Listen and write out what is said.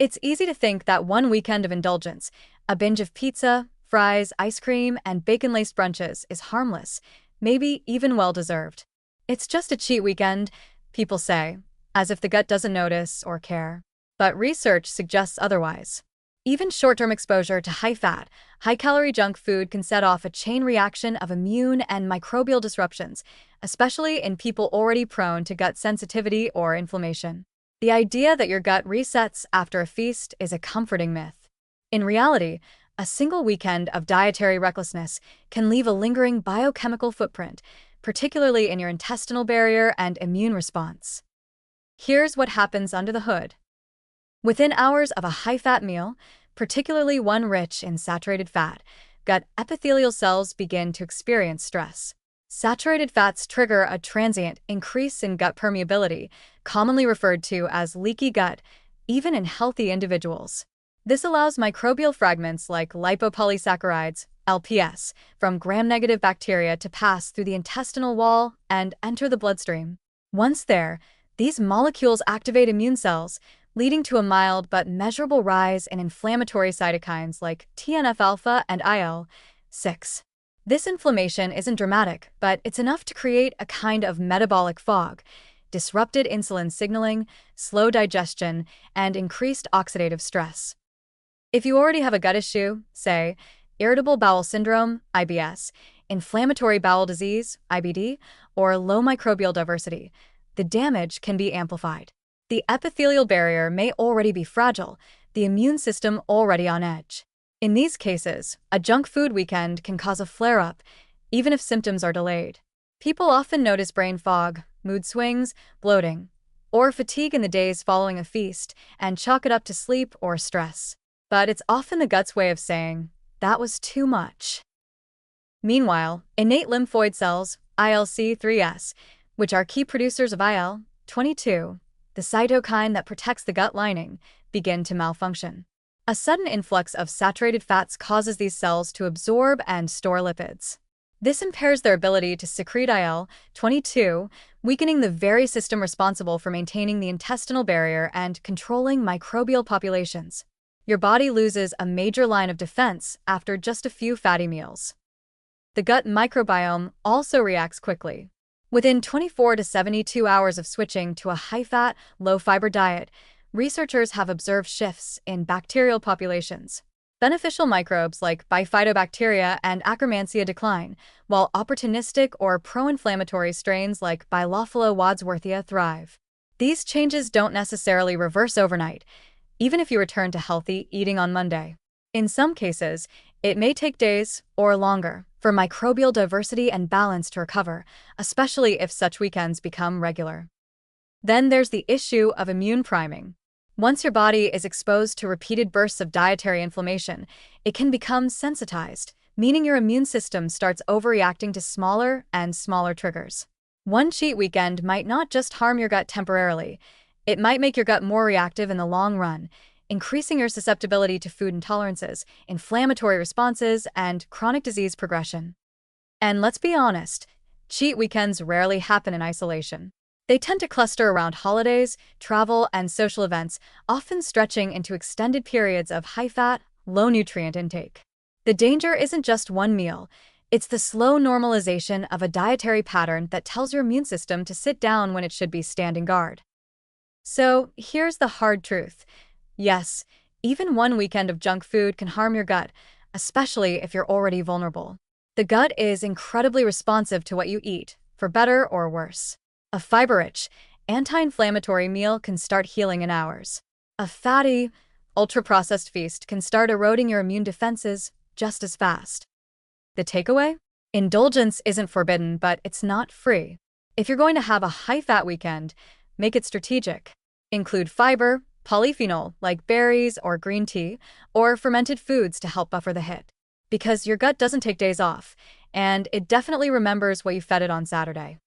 It's easy to think that one weekend of indulgence, a binge of pizza, fries, ice cream, and bacon-laced brunches, is harmless, maybe even well-deserved. It's just a cheat weekend, people say, as if the gut doesn't notice or care. But research suggests otherwise. Even short-term exposure to high-fat, high-calorie junk food can set off a chain reaction of immune and microbial disruptions, especially in people already prone to gut sensitivity or inflammation. The idea that your gut resets after a feast is a comforting myth. In reality, a single weekend of dietary recklessness can leave a lingering biochemical footprint, particularly in your intestinal barrier and immune response. Here's what happens under the hood. Within hours of a high-fat meal, particularly one rich in saturated fat, gut epithelial cells begin to experience stress. Saturated fats trigger a transient increase in gut permeability, commonly referred to as leaky gut, even in healthy individuals. This allows microbial fragments like lipopolysaccharides, LPS, from gram-negative bacteria to pass through the intestinal wall and enter the bloodstream. Once there, these molecules activate immune cells, leading to a mild but measurable rise in inflammatory cytokines like TNF-alpha and IL-6. This inflammation isn't dramatic, but it's enough to create a kind of metabolic fog, disrupted insulin signaling, slow digestion, and increased oxidative stress. If you already have a gut issue, say, irritable bowel syndrome, IBS, inflammatory bowel disease, IBD, or low microbial diversity, the damage can be amplified. The epithelial barrier may already be fragile, the immune system already on edge. In these cases, a junk food weekend can cause a flare-up, even if symptoms are delayed. People often notice brain fog, mood swings, bloating, or fatigue in the days following a feast and chalk it up to sleep or stress. But it's often the gut's way of saying, that was too much. Meanwhile, innate lymphoid cells, ILC3S, which are key producers of IL-22, the cytokine that protects the gut lining, begin to malfunction. A sudden influx of saturated fats causes these cells to absorb and store lipids. This impairs their ability to secrete IL-22, weakening the very system responsible for maintaining the intestinal barrier and controlling microbial populations. Your body loses a major line of defense after just a few fatty meals. The gut microbiome also reacts quickly. Within 24 to 72 hours of switching to a high-fat, low-fiber diet, researchers have observed shifts in bacterial populations. Beneficial microbes like Bifidobacteria and Akkermansia decline, while opportunistic or pro-inflammatory strains like Bilophila wadsworthia thrive. These changes don't necessarily reverse overnight, even if you return to healthy eating on Monday. In some cases, it may take days or longer for microbial diversity and balance to recover, especially if such weekends become regular. Then there's the issue of immune priming. Once your body is exposed to repeated bursts of dietary inflammation, it can become sensitized, meaning your immune system starts overreacting to smaller and smaller triggers. One cheat weekend might not just harm your gut temporarily, it might make your gut more reactive in the long run, increasing your susceptibility to food intolerances, inflammatory responses, and chronic disease progression. And let's be honest, cheat weekends rarely happen in isolation. They tend to cluster around holidays, travel, and social events, often stretching into extended periods of high-fat, low-nutrient intake. The danger isn't just one meal, it's the slow normalization of a dietary pattern that tells your immune system to sit down when it should be standing guard. So, here's the hard truth. Yes, even one weekend of junk food can harm your gut, especially if you're already vulnerable. The gut is incredibly responsive to what you eat, for better or worse. A fiber-rich, anti-inflammatory meal can start healing in hours. A fatty, ultra-processed feast can start eroding your immune defenses just as fast. The takeaway? Indulgence isn't forbidden, but it's not free. If you're going to have a high-fat weekend, make it strategic. Include fiber, polyphenol like berries or green tea, or fermented foods to help buffer the hit. Because your gut doesn't take days off, and it definitely remembers what you fed it on Saturday.